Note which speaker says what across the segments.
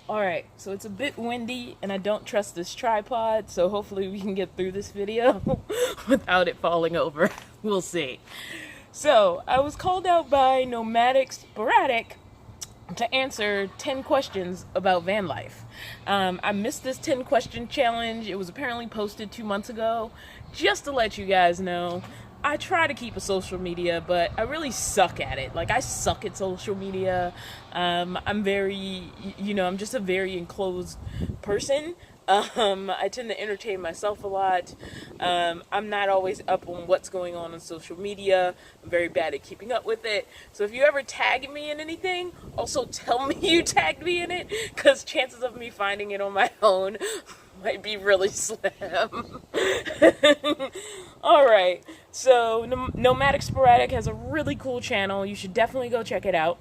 Speaker 1: Alright, so it's a bit windy and I don't trust this tripod, so hopefully we can get through this video without it falling over. We'll see. So, I was called out by Nomadic, Sporadic to answer 10 questions about van life. I missed this 10 question challenge. It was apparently posted 2 months ago. Just to let you guys know, I try to keep a social media, but I really suck at it. Like, I suck at social media. I'm very, I'm just a very enclosed person. I tend to entertain myself a lot. I'm not always up on what's going on social media. I'm very bad at keeping up with it. So if you ever tag me in anything, also tell me you tagged me in it, because chances of me finding it on my own might be really slim. Alright, so Nomadic Sporadic has a really cool channel. You should definitely go check it out,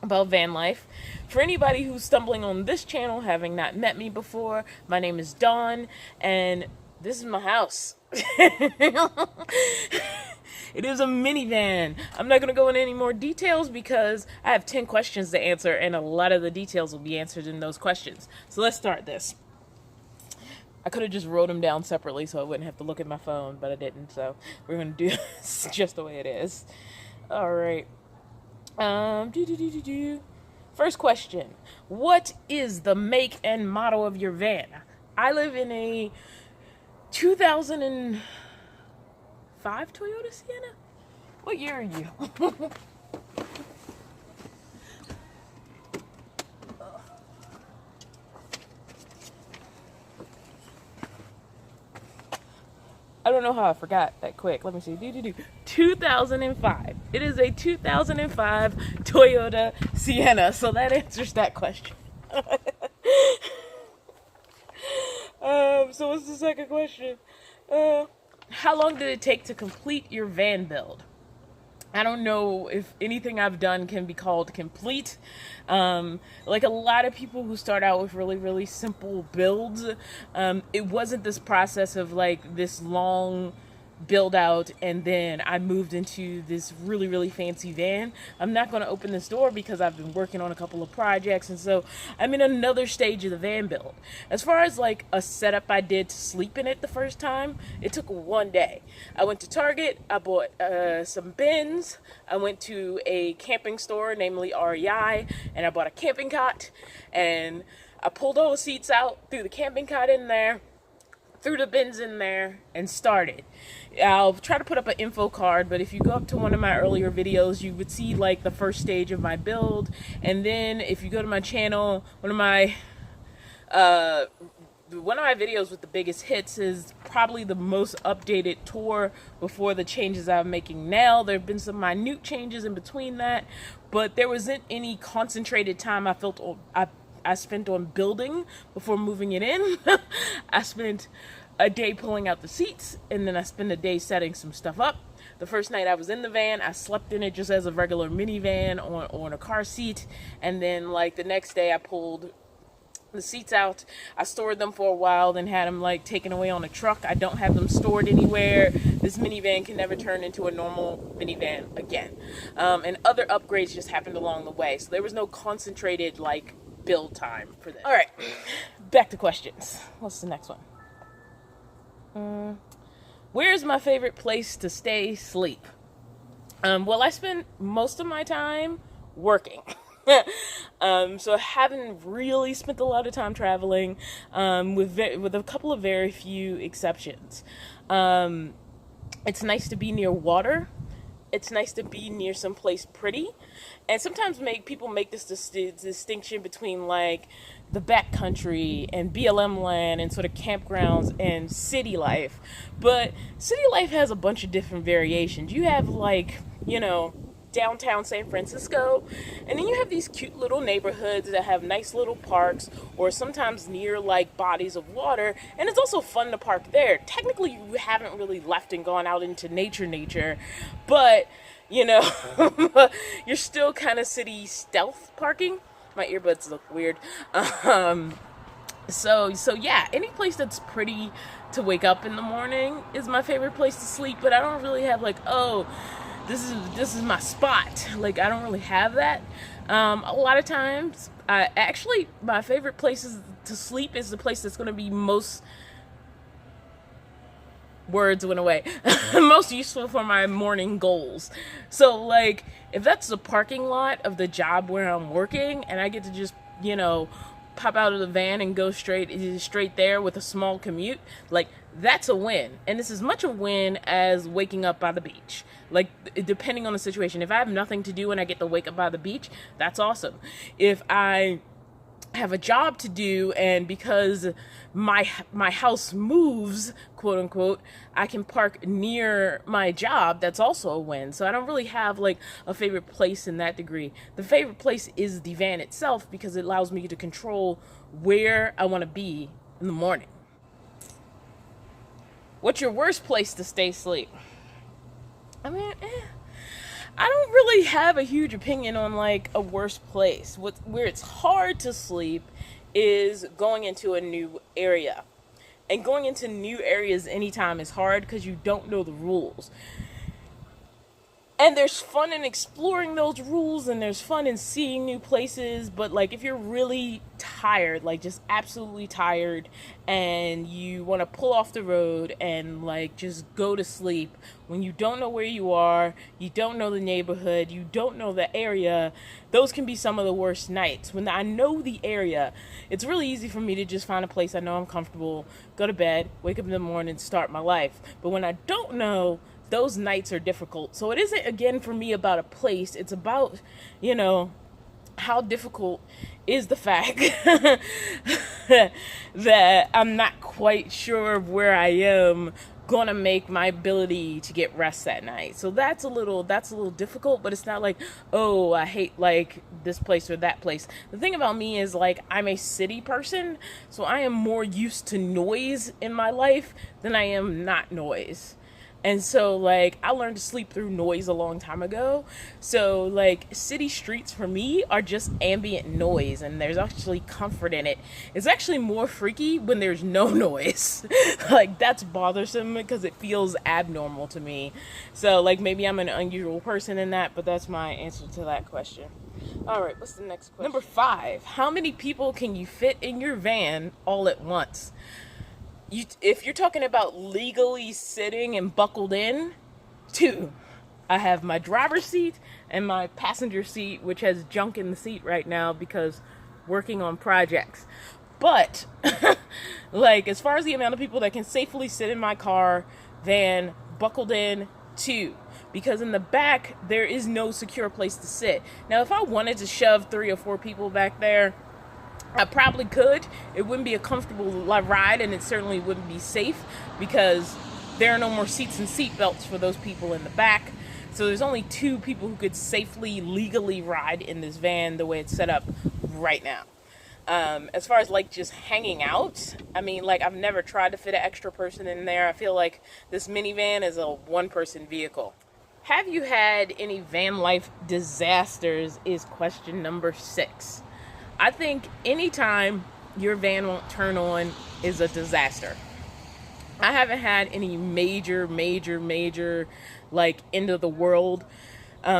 Speaker 1: about van life. For anybody who's stumbling on this channel, having not met me before, my name is Dawn, and this is my house. It is a minivan. I'm not going to go into any more details because I have 10 questions to answer, and a lot of the details will be answered in those questions. So let's start this. I could have just wrote them down separately so I wouldn't have to look at my phone, but I didn't, so we're going to do this just the way it is. Alright. First question. What is the make and model of your van? I live in a 2005 Toyota Sienna. What year are you? I don't know how I forgot that quick. Let me see. 2005. It is a 2005 Toyota Sienna. So that answers that question. So what's the second question? How long did it take to complete your van build? I don't know if anything I've done can be called complete. Like a lot of people who start out with really, really simple builds, it wasn't this process of like this long build out and then I moved into this really, really fancy van. I'm not going to open this door because I've been working on a couple of projects, and so I'm in another stage of the van build. As far as like a setup I did to sleep in it the first time, it took one day. I went to Target, I bought some bins, I went to a camping store, namely REI, and I bought a camping cot, and I pulled all the seats out, threw the camping cot in there, threw the bins in there, and started. I'll try to put up an info card, but if you go up to one of my earlier videos, you would see like the first stage of my build. And then if you go to my channel, one of my videos with the biggest hits is probably the most updated tour before the changes I'm making now. There have been some minute changes in between that, but there wasn't any concentrated time I spent on building before moving it in. I spent a day pulling out the seats, and then I spent a day setting some stuff up. The first night I was in the van, I slept in it just as a regular minivan on a car seat, and then like the next day I pulled the seats out. I stored them for a while, then had them like taken away on a truck. I don't have them stored anywhere. This minivan can never turn into a normal minivan again. And other upgrades just happened along the way, so there was no concentrated like build time for this. All right, back to questions. What's the next one? Where's my favorite place to stay, sleep? Well, I spend most of my time working. So I haven't really spent a lot of time traveling, with a couple of very few exceptions. It's nice to be near water. It's nice to be near someplace pretty. And sometimes people make this distinction between like the backcountry and BLM land and sort of campgrounds and city life. But city life has a bunch of different variations. You have like, downtown San Francisco, and then you have these cute little neighborhoods that have nice little parks, or sometimes near like bodies of water, and it's also fun to park there. Technically you haven't really left and gone out into nature, but you're still kind of city stealth parking. My earbuds look weird. So yeah, any place that's pretty to wake up in the morning is my favorite place to sleep, but I don't really have like, oh, this is my spot. Like, I don't really have that. A lot of times, actually, my favorite places to sleep is the place that's going to be most, words went away, most useful for my morning goals. So, like, if that's the parking lot of the job where I'm working and I get to just, pop out of the van and go straight there with a small commute, like, that's a win. And it's as much a win as waking up by the beach. Like, depending on the situation. If I have nothing to do and I get to wake up by the beach, that's awesome. If I have a job to do and because my house moves, quote unquote, I can park near my job, that's also a win. So I don't really have like a favorite place in that degree. The favorite place is the van itself because it allows me to control where I want to be in the morning. What's your worst place to stay asleep? I mean, I don't really have a huge opinion on like a worse place. Where it's hard to sleep is going into a new area. And going into new areas anytime is hard because you don't know the rules. And there's fun in exploring those rules and there's fun in seeing new places. But like if you're really tired, like just absolutely tired, and you want to pull off the road and like just go to sleep when you don't know where you are, you don't know the neighborhood, you don't know the area, those can be some of the worst nights. When I know the area, it's really easy for me to just find a place I know I'm comfortable, go to bed, wake up in the morning, start my life. But when I don't know, those nights are difficult. So it isn't, again, for me about a place. It's about, how difficult is the fact that I'm not quite sure of where I am gonna make my ability to get rest that night. So that's a little difficult, but it's not like, oh, I hate like this place or that place. The thing about me is like I'm a city person, so I am more used to noise in my life than I am not noise. And so, like, I learned to sleep through noise a long time ago. So, like, city streets for me are just ambient noise, and there's actually comfort in it. It's actually more freaky when there's no noise. Like, that's bothersome because it feels abnormal to me. So, like, maybe I'm an unusual person in that, but that's my answer to that question. All right, what's the next question? Number 5, how many people can you fit in your van all at once? If you're talking about legally sitting and buckled in, 2. I have my driver's seat and my passenger seat, which has junk in the seat right now because working on projects. But, like, as far as the amount of people that can safely sit in my car, van, buckled in, 2. Because in the back, there is no secure place to sit. Now, if I wanted to shove 3 or 4 people back there, I probably could. It wouldn't be a comfortable ride, and it certainly wouldn't be safe because there are no more seats and seat belts for those people in the back. So there's only 2 people who could safely, legally ride in this van the way it's set up right now. As far as like just hanging out, I mean, like I've never tried to fit an extra person in there. I feel like this minivan is a one-person vehicle. Have you had any van life disasters is question number 6. I think anytime your van won't turn on is a disaster. I haven't had any major, like, end of the world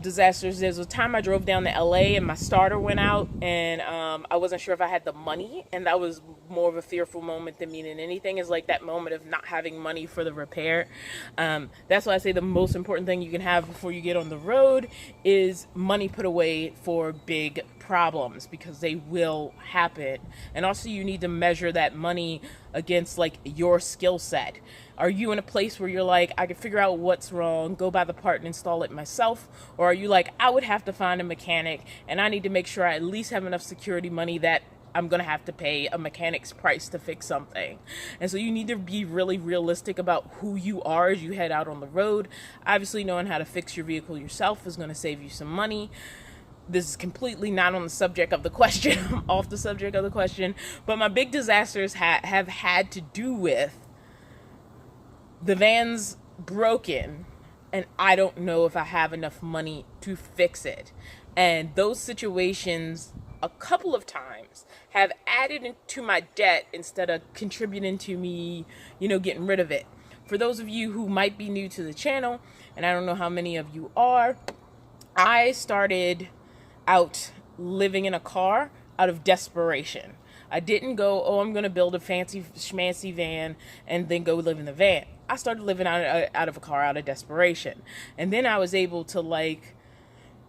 Speaker 1: disasters. There's a time I drove down to LA and my starter went out, and I wasn't sure if I had the money, and that was more of a fearful moment than meaning anything. Is like that moment of not having money for the repair. That's why I say the most important thing you can have before you get on the road is money put away for big problems, because they will happen. And also you need to measure that money against like your skill set. Are you in a place where you're like, I can figure out what's wrong, go buy the part and install it myself? Or are you like, I would have to find a mechanic and I need to make sure I at least have enough security money that I'm going to have to pay a mechanic's price to fix something? And so you need to be really realistic about who you are as you head out on the road. Obviously, knowing how to fix your vehicle yourself is going to save you some money. This is completely not on the subject of the question. I'm off the subject of the question. But my big disasters have had to do with the van's broken and I don't know if I have enough money to fix it. And those situations a couple of times have added to my debt instead of contributing to me, getting rid of it. For those of you who might be new to the channel, and I don't know how many of you are, I started out living in a car out of desperation. I didn't go, oh, I'm going to build a fancy schmancy van and then go live in the van. I started living out of a car out of desperation. And then I was able to, like,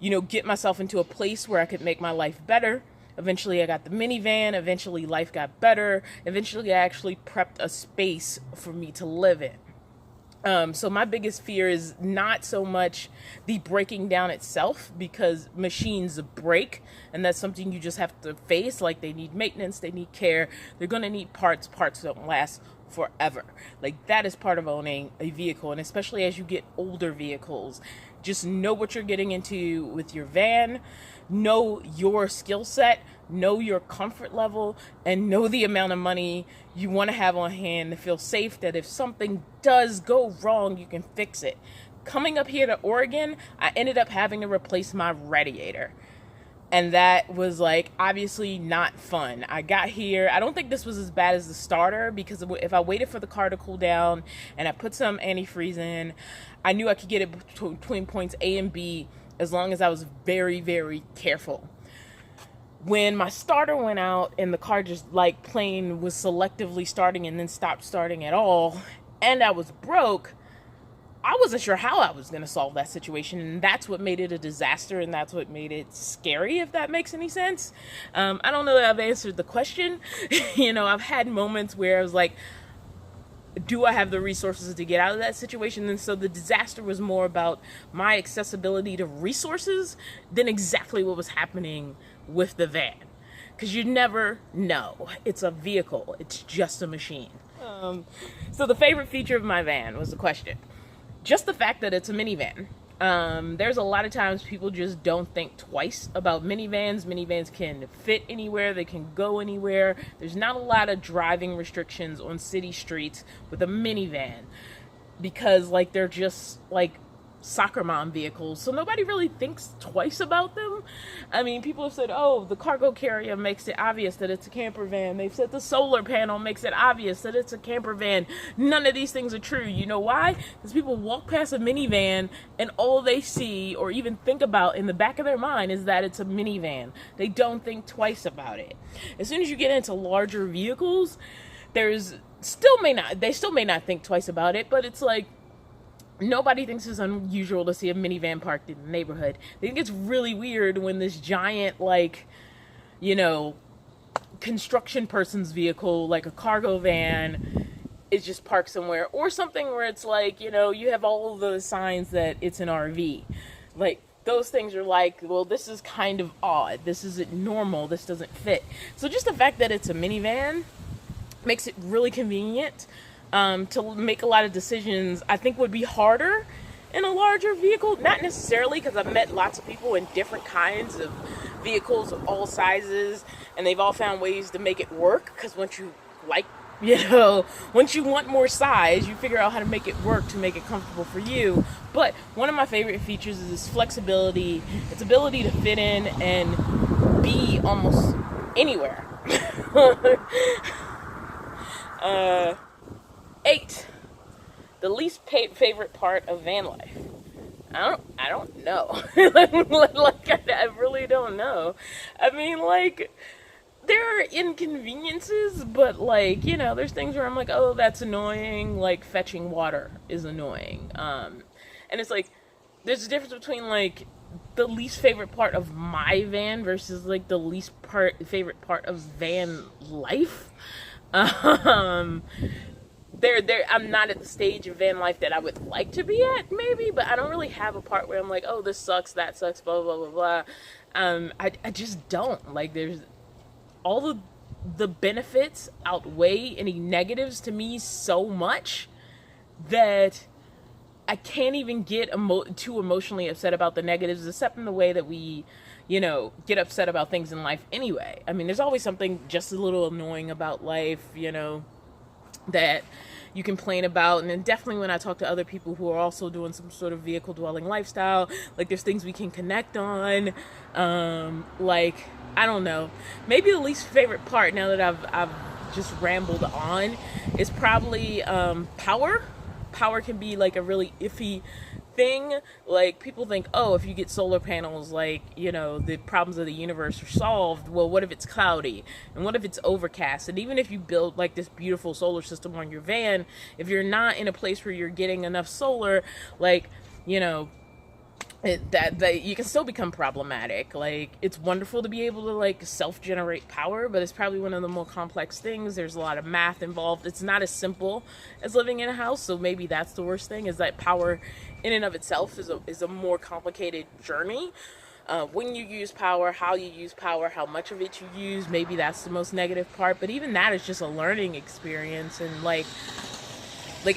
Speaker 1: you know, get myself into a place where I could make my life better. Eventually I got the minivan. Eventually life got better. Eventually I actually prepped a space for me to live in. So my biggest fear is not so much the breaking down itself, because machines break, and that's something you just have to face. Like, they need maintenance, they need care, they're going to need parts. Parts don't last forever. Like, that is part of owning a vehicle, and especially as you get older vehicles, just know what you're getting into with your van, know your skill set, know your comfort level, and know the amount of money you want to have on hand to feel safe that if something does go wrong, you can fix it. Coming up here to Oregon, I ended up having to replace my radiator. And that was, like, obviously not fun. I got here. I don't think this was as bad as the starter, because if I waited for the car to cool down and I put some antifreeze in, I knew I could get it between points A and B as long as I was very, very careful. When my starter went out and the car just, like, plain was selectively starting and then stopped starting at all, and I was broke, I wasn't sure how I was going to solve that situation, and that's what made it a disaster, and that's what made it scary, if that makes any sense. I don't know that I've answered the question. You know, I've had moments where I was like, do I have the resources to get out of that situation? And so the disaster was more about my accessibility to resources than exactly what was happening with the van. Because you never know. It's a vehicle. It's just a machine. So the favorite feature of my van was the question. Just the fact that it's a minivan. There's a lot of times people just don't think twice about minivans. Minivans can fit anywhere. They can go anywhere. There's not a lot of driving restrictions on city streets with a minivan, because, like, they're just, like, soccer mom vehicles, so nobody really thinks twice about them. I mean, people have said, oh, the cargo carrier makes it obvious that it's a camper van. They've said the solar panel makes it obvious that it's a camper van. None of these things are true. You know why? Because people walk past a minivan and all they see or even think about in the back of their mind is that it's a minivan. They don't think twice about it. As soon as you get into larger vehicles, they still may not think twice about it, but it's like, nobody thinks it's unusual to see a minivan parked in the neighborhood. They think it's really weird when this giant, like, you know, construction person's vehicle, like a cargo van, is just parked somewhere. Or something where it's like, you know, you have all the signs that it's an RV. Like, those things are like, well, this is kind of odd. This isn't normal. This doesn't fit. So just the fact that it's a minivan makes it really convenient. To make a lot of decisions, I think, would be harder in a larger vehicle. Not necessarily, because I've met lots of people in different kinds of vehicles of all sizes, and they've all found ways to make it work. Because once you, like, you know, once you want more size, you figure out how to make it work to make it comfortable for you. But one of my favorite features is its flexibility, its ability to fit in and be almost anywhere. 8, the least favorite part of van life. I don't know. Like, I really don't know. I mean, like, there are inconveniences, but, like, you know, there's things where I'm like, oh, that's annoying. Like, fetching water is annoying. And it's like, there's a difference between, like, the least favorite part of my van versus, like, the least favorite part of van life. I'm not at the stage of van life that I would like to be at, maybe, but I don't really have a part where I'm like, oh, this sucks, that sucks, blah, blah, blah, blah. I just don't. Like, there's all the benefits outweigh any negatives to me so much that I can't even get too emotionally upset about the negatives, except in the way that we, you know, get upset about things in life anyway. I mean, there's always something just a little annoying about life, you know, that you complain about. And then definitely when I talk to other people who are also doing some sort of vehicle dwelling lifestyle, like, there's things we can connect on. Like, I don't know, maybe the least favorite part, now that I've just rambled on, is probably power. Power can be, like, a really iffy thing. Like, people think, oh, if you get solar panels, like, you know, the problems of the universe are solved. Well, what if it's cloudy? And what if it's overcast? And even if you build like this beautiful solar system on your van, if you're not in a place where you're getting enough solar, like, you know, that you can still become problematic. Like, it's wonderful to be able to like self-generate power, but it's probably one of the more complex things. There's a lot of math involved. It's not as simple as living in a house, so maybe that's the worst thing, is that power in and of itself is a more complicated journey. When you use power, how you use power, how much of it you use, maybe that's the most negative part. But even that is just a learning experience. And like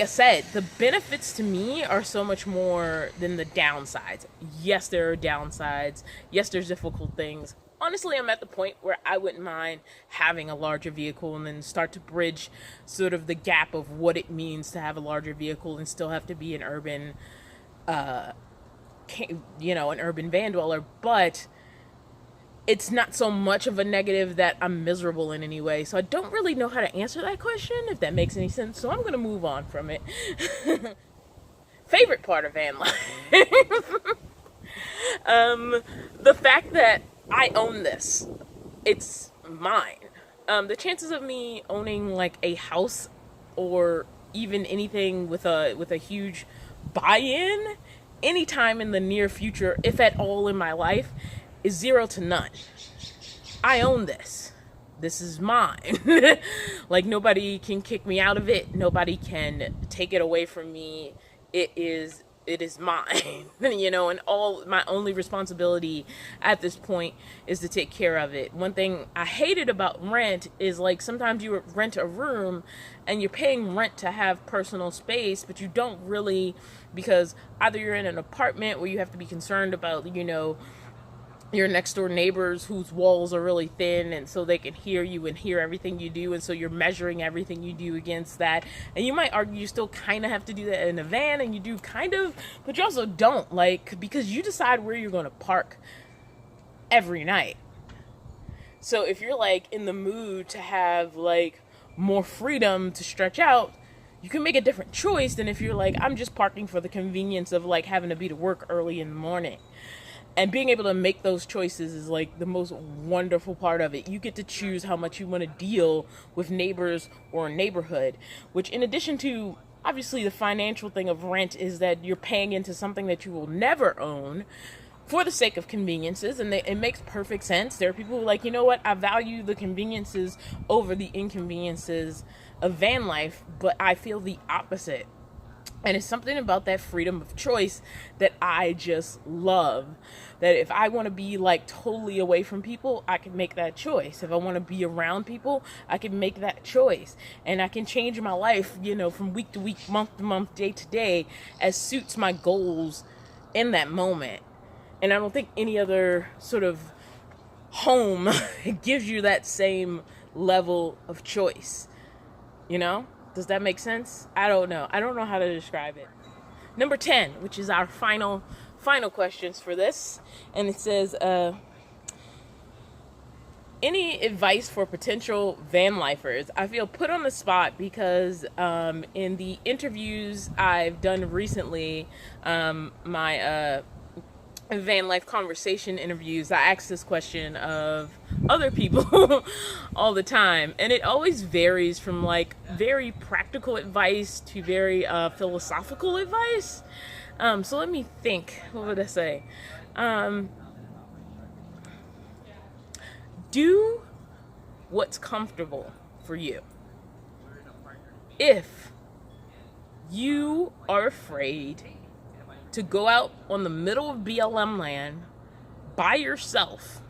Speaker 1: I said, the benefits to me are so much more than the downsides. Yes, there are downsides. Yes, there's difficult things. Honestly, I'm at the point where I wouldn't mind having a larger vehicle and then start to bridge sort of the gap of what it means to have a larger vehicle and still have to be an urban, an urban van dweller. But it's not so much of a negative that I'm miserable in any way. So I don't really know how to answer that question, if that makes any sense. So I'm going to move on from it. Favorite part of van life. The fact that I own this. It's mine. The chances of me owning like a house or even anything with a huge buy-in anytime in the near future, if at all in my life, is 0 to none. I own this. This is mine. Like, nobody can kick me out of it. Nobody can take it away from me. It is mine. You know, and all my only responsibility at this point is to take care of it. One thing I hated about rent is, like, sometimes you rent a room and you're paying rent to have personal space, but you don't really, because either you're in an apartment where you have to be concerned about, you know, your next door neighbors whose walls are really thin, and so they can hear you and hear everything you do, and so you're measuring everything you do against that. And you might argue you still kind of have to do that in a van, and you do kind of, but you also don't, like, because you decide where you're going to park every night. So if you're like in the mood to have like more freedom to stretch out, you can make a different choice than if you're like, I'm just parking for the convenience of like having to be to work early in the morning. And being able to make those choices is like the most wonderful part of it. You get to choose how much you want to deal with neighbors or a neighborhood, which, in addition to obviously the financial thing of rent, is that you're paying into something that you will never own for the sake of conveniences. And it makes perfect sense. There are people who are like, you know what, I value the conveniences over the inconveniences of van life, but I feel the opposite. And it's something about that freedom of choice that I just love. That if I want to be like totally away from people, I can make that choice. If I want to be around people, I can make that choice. And I can change my life, you know, from week to week, month to month, day to day, as suits my goals in that moment. And I don't think any other sort of home gives you that same level of choice, you know? Does that make sense? I don't know. I don't know how to describe it. Number 10, which is our final questions for this. And it says, any advice for potential van lifers? I feel put on the spot because in the interviews I've done recently, my van life conversation interviews, I ask this question of other people all the time, and it always varies from like very practical advice to very philosophical advice. So let me think. What would I say? Do what's comfortable for you. If you are afraid to go out on the middle of BLM land by yourself,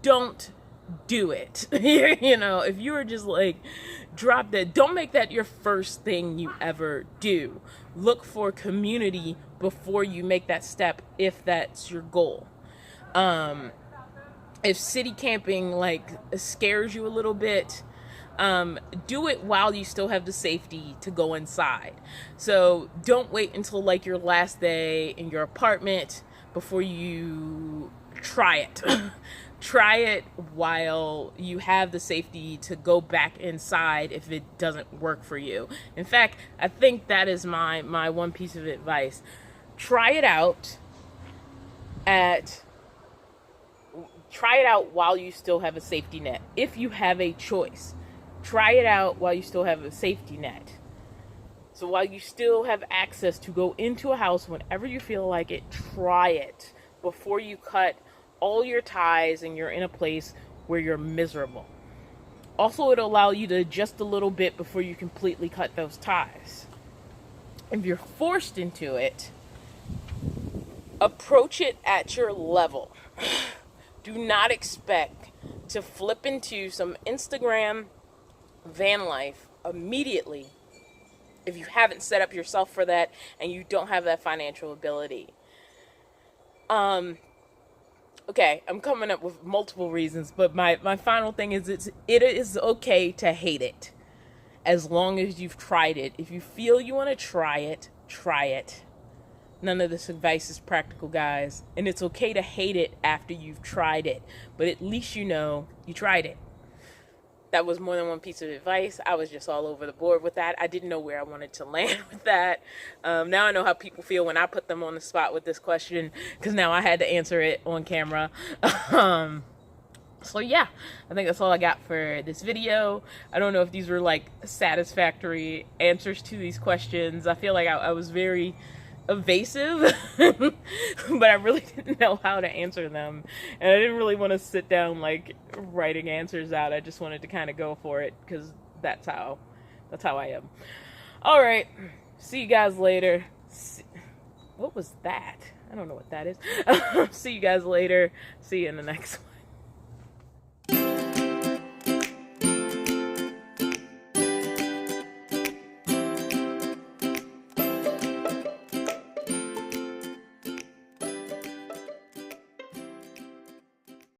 Speaker 1: don't do it. You know, if you are just like, drop that. Don't make that your first thing you ever do. Look for community before you make that step, if that's your goal. If city camping like scares you a little bit, do it while you still have the safety to go inside. So don't wait until like your last day in your apartment before you try it. Try it while you have the safety to go back inside if it doesn't work for you. In fact, I think that is my one piece of advice. try it out while you still have a safety net. If you have a choice, try it out while you still have a safety net. So while you still have access to go into a house whenever you feel like it, try it before you cut all your ties and you're in a place where you're miserable. Also, it'll allow you to adjust a little bit before you completely cut those ties. If you're forced into it, approach it at your level. Do not expect to flip into some Instagram van life immediately if you haven't set up yourself for that and you don't have that financial ability. Okay, I'm coming up with multiple reasons, but my final thing is it is okay to hate it as long as you've tried it. If you feel you want to try it, try it. None of this advice is practical, guys. And it's okay to hate it after you've tried it. But at least you know you tried it. That was more than one piece of advice. I was just all over the board with that. I didn't know where I wanted to land with that. Now I know how people feel when I put them on the spot with this question, because now I had to answer it on camera. So yeah, I think that's all I got for this video. I don't know if these were like satisfactory answers to these questions. I feel like I was very evasive, but I really didn't know how to answer them, and I didn't really want to sit down like writing answers out. I just wanted to kind of go for it because that's how I am. All right, see you guys later. What was that? I don't know what that is. See you guys later. See you in the next one.